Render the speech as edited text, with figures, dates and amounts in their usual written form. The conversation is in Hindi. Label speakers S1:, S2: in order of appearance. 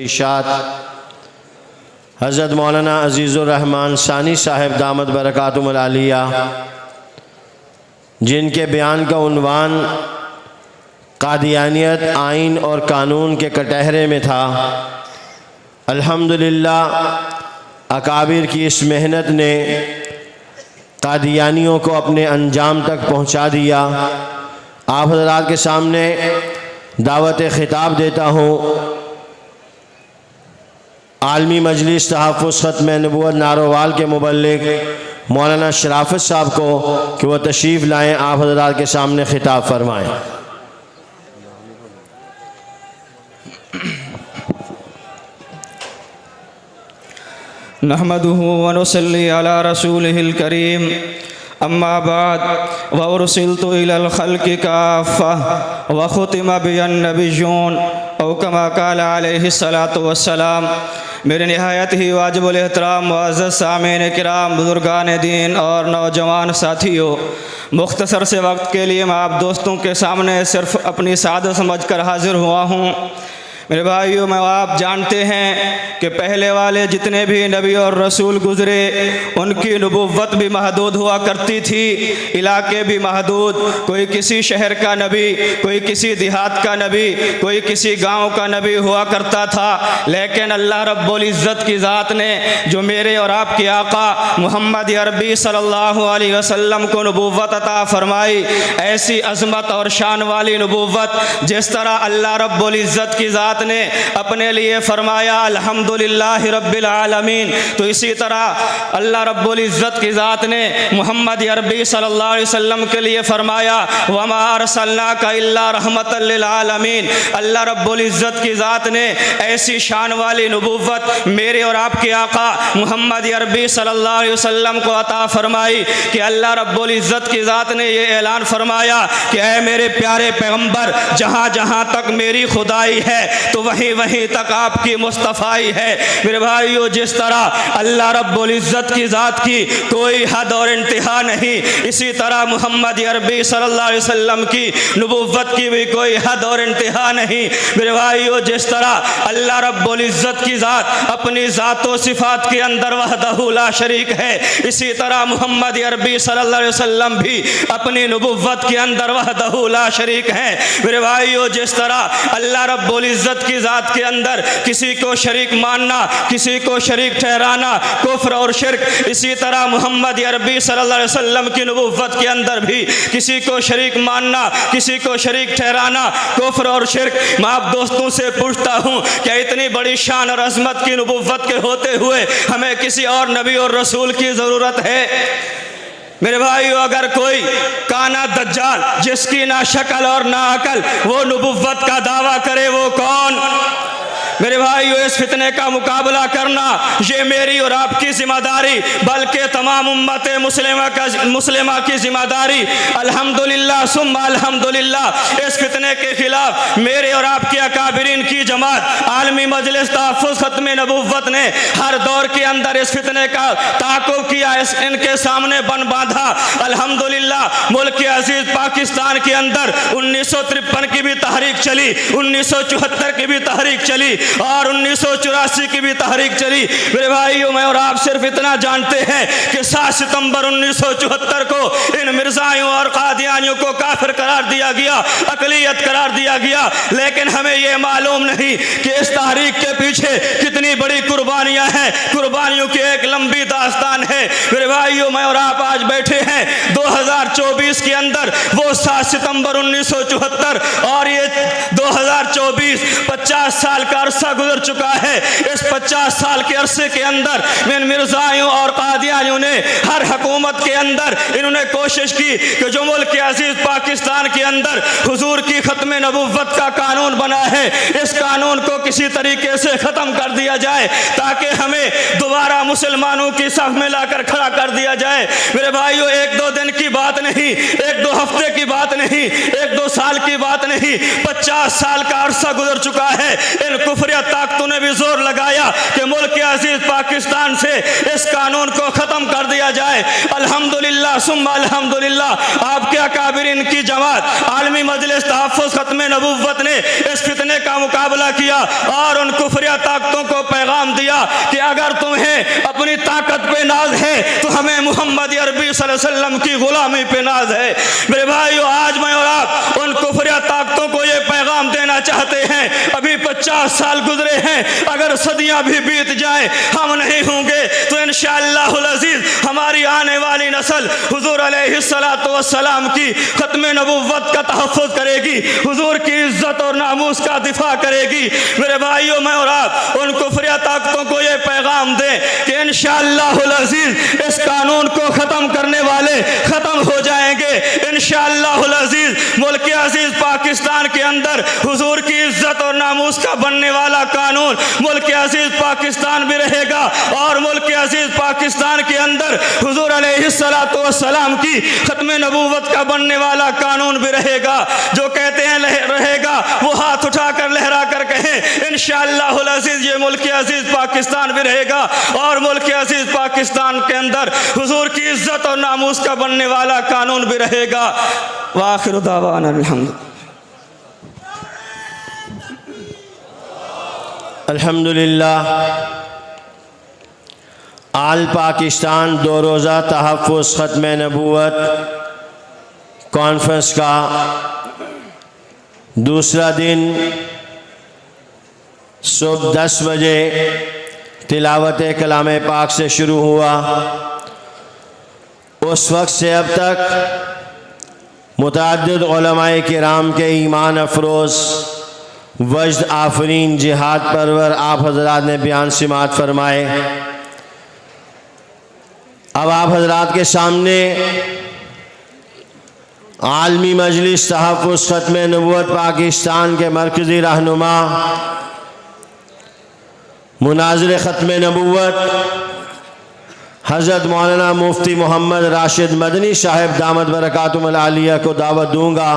S1: इशात हज़रत मौलाना अज़ीज़ुर रहमान सानी साहिब दामत बरकातुहुल आलिया, जिनके बयान का उन्वान कादियानियत आइन और कानून के कटहरे में था। अल्हम्दुलिल्लाह अकाबिर की इस मेहनत ने कादियानियों को अपने अंजाम तक पहुँचा दिया। आप हज़रात के सामने दावत खिताब देता हूँ आलमी मजलिस तहफ़्फ़ुज़ ख़त्म नबूवत नारोवाल के मुबल्लिग मौलाना शराफत साहब को कि वह तशरीफ़ लाएँ, आप हज़रात के सामने खिताब फरमाएँ।
S2: नहमदुहु व नुसल्ली अला रसूलिहिल करीम, अम्मा बाद व उरसिलतु इलल खल्क़ि काफ़्फ़ा व ख़ुतिम बियन नबिय्यून औ कमा क़ाल अलैहिस्सलातु वस्सलाम। मेरे नहायत ही वाजिबुल एहतराम मुअज़्ज़ज़ सामीन किराम, बुज़ुर्गान दीन और नौजवान साथियों, मुख्तसर से वक्त के लिए मैं आप दोस्तों के सामने सिर्फ़ अपनी सादत समझ कर हाज़िर हुआ हूँ। मेरे भाइयों, मैं आप जानते हैं कि पहले वाले जितने भी नबी और रसूल गुज़रे उनकी नबुव्वत भी महदूद हुआ करती थी, इलाके भी महदूद। कोई किसी शहर का नबी, कोई किसी देहात का नबी, कोई किसी गांव का नबी हुआ करता था। लेकिन अल्लाह रब्बुल इज़्ज़त की ज़ात ने जो मेरे और आपके आका मोहम्मद अरबी सल्लल्लाहु अलैहि वसल्लम को नबुव्वत अता फरमाई, ऐसी अज़मत और शान वाली नबुव्वत जिस तरह अल्लाह रब्बुल इज़्ज़त की ज़ात ने अपने लिए फरमाया अल्हम्दुलिल्लाहि रब्बिल आलमीन, तो इसी तरह अल्लाह रब्बुल इज़्ज़त की ज़ात ने मोहम्मद अरबी सल्लल्लाहु अलैहि वसल्लम के लिए फरमाया वमा अरसलनाका इल्ला रहमतल लिल आलमीन। अल्लाह रब्बुल इज़्ज़त की ज़ात ने ऐसी शान वाली नबुव्वत मेरे और आपके आका मोहम्मद अरबी सल्लल्लाहु अलैहि वसल्लम को अता फरमाई कि अल्लाह रब्बुल इज़्ज़त की ज़ात ने ये ऐलान फरमाया कि ऐ मेरे प्यारे पैगम्बर, जहाँ जहाँ तक मेरी खुदाई है तो वहीं वहीं तक आपकी मुस्तफ़ाई है। मेरे भाइयों, जिस तरह अल्लाह रब्बुल इज़्ज़त की ज़ात की कोई हद और इंतहा नहीं, इसी तरह मोहम्मद अरबी सल्लल्लाहु अलैहि वसल्लम की नबुव्वत की भी कोई हद और इंतहा नहीं। मेरे भाइयों, जिस तरह अल्लाह रब्बुल इज़्ज़त की ज़ात अपनी ज़ात व सिफ़ात के अंदर वहदहु ला शरीक है, इसी तरह मोहम्मद अरबी सल्लल्लाहु अलैहि वसल्लम भी अपनी नबुव्वत के अंदर वहदहु ला शरीक है। मेरे भाइयों, जिस तरह अल्लाह रब्बुल इज़्ज़त की ज़ात के अंदर किसी को शरीक मानना, किसी को शरीक ठहराना कुफ्र और शिर्क, इसी तरह मोहम्मद अरबी सल्लल्लाहु अलैहि वसल्लम की नबुव्वत के अंदर भी किसी को शरीक मानना, किसी को शरीक ठहराना कुफ्र और शिर्क। मैं आप दोस्तों से पूछता हूँ, क्या इतनी बड़ी शान और अज़मत की नबुव्वत के होते हुए हमें किसी और नबी और रसूल की ज़रूरत है? मेरे भाइयों, अगर कोई काना दज्जाल जिसकी ना शक्ल और ना अकल वो नबुव्वत का दावा करे, वो कौन? मेरे भाइयों, इस फितने का मुकाबला करना ये मेरी और आपकी जिम्मेदारी, बल्कि तमाम उम्मत मुस्लिमा की जिम्मेदारी। अल्हम्दुलिल्लाह सुम्मा अल्हम्दुलिल्लाह, इस फितने के खिलाफ मेरे और आपके अकाबिरीन की जमात आलमी मजलिस तहफ़्फ़ुज़ ख़त्म नबुव्वत ने हर दौर के अंदर इस फितने का ताक़ुब किया, इनके सामने बन बांधा। अल्हम्दुलिल्लाह मुल्क अज़ीज़ पाकिस्तान के अंदर 1953 की भी तहरीक चली, 1974 की भी तहरीक चली और 1984 की भी तहरीक चली। मेरे भाइयों, मैं और आप सिर्फ इतना जानते हैं कि 7 सितंबर 1974 को इन मिर्ज़ाइयों और कादियानियों को काफिर करार दिया गया, अक़लियत करार दिया गया। लेकिन हमें यह मालूम नहीं कि इस तहरीक के पीछे कितनी बड़ी कुर्बानियाँ हैं, कुर्बानियों की एक लंबी दास्तान है। मेरे भाइयों, मैं और आप आज बैठे हैं 2024 के अंदर, वो 7 सितंबर 1974 और ये 2024 50 साल का अरसा गुजर चुका है। इस 50 साल के अरसे के अंदर इन मिर्ज़ाइयों और कादियानियों ने हर हुकूमत के अंदर इन्होंने कोशिश की कि जो मुल्क अज़ीज़ पाकिस्तान के अंदर हुजूर की ख़त्म नबुव्वत का कानून बना है, इस कानून को किसी तरीके से ख़त्म कर दिया जाए ताकि हमें दोबारा मुसलमानों की सफ में लाकर खड़ा कर दिया जाए। मेरे भाइयों, एक दो दिन की बात नहीं, एक दो हफ्ते की बात नहीं, एक दो साल की बात नहीं, 50 साल का अरसा गुजर चुका है। इन कुफरिया ताकतों ने भी जोर लगाया कि मुल्क अजीज पाकिस्तान से इस कानून को ख़त्म कर दिया जाए। अल्हम्दुलिल्लाह सुम्मा अल्हम्दुलिल्लाह, आपके अकाबिरीन की जमात आलमी मजलिस तहफ़्फ़ुज़ ख़त्म नबुव्वत ने इस फितने का मुकाबला किया और उन कुफरिया ताकतों को पैगाम दिया कि अगर तुम्हें अपनी ताकत पे नाज है तो हमें मोहम्मद अरबी सल्लल्लाहु अलैहि वसल्लम की गुलामी पे नाज है। मेरे भाइयों, आज मैं और आप उन कुफरिया ताकतों को ये पैगाम देना चाहते हैं, अभी 50 साल गुजरे हैं, अगर सदियां भी बीत जाएं हम नहीं होंगे तो इंशाअल्लाहुल अज़ीज़ हमारी आने वाली नस्ल हुजूर अलैहिस्सलातु वस्सलाम की ख़त्म नबुव्वत का तहफ़्फ़ुज़ करेगी, हुजूर की इज्जत और नामूस का दिफा करेगी। मेरे भाइयों, मैं और आप उन कुफरिया ताकतों को ये पैगाम दें कि इंशाअल्लाहुल अज़ीज़ इस कानून को ख़त्म करने वाले ख़त्म हो जाएंगे। इंशाअल्लाहुल अज़ीज़ मुल्क अज़ीज़ पाकिस्तान के अंदर हुजूर की इज्जत और नामूस का बनने वाला कानून मुल्क अज़ीज़ पाकिस्तान भी रहेगा और मुल्क अज़ीज़ पाकिस्तान के अंदर हुजूर अलैहिस्सलातु वस्सलाम की ख़त्म नबूवत का बनने वाला कानून भी रहेगा। जो कहते हैं रहेगा वो हाथ उठाकर लहरा कर कहें इंशाअल्लाहुल अज़ीज़ ये मुल्क अज़ीज़ पाकिस्तान भी रहेगा और मुल्क अज़ीज़ पाकिस्तान के अंदर हुजूर की इज्जत और नामूस का बनने वाला कानून भी रहेगा। वाखिरु दावाना
S1: अल्हम्दुलिल्लाह। आल पाकिस्तान 2 रोज़ा तहफ़्फ़ुज़ ख़त्म नबूवत कॉन्फ्रेंस का दूसरा दिन सुबह 10 बजे तिलावत कलाम पाक से शुरू हुआ। उस वक्त से अब तक मुतअद्दिद उलमाए किराम के ईमान अफरोज़ वजद आफरीन जिहाद परवर आप हज़रात ने बयान सिमात फरमाए। अब आप हज़रात के सामने आलमी मजलिस तहफ़्फ़ुज़ ख़त्म नबूवत पाकिस्तान के मरकज़ी रहनुमा मुनाज़िर ख़त्म नबूवत हज़रत मौलाना मुफ्ती मोहम्मद राशिद मदनी साहिब दामद बरकातुहुल आलिया को दावत दूँगा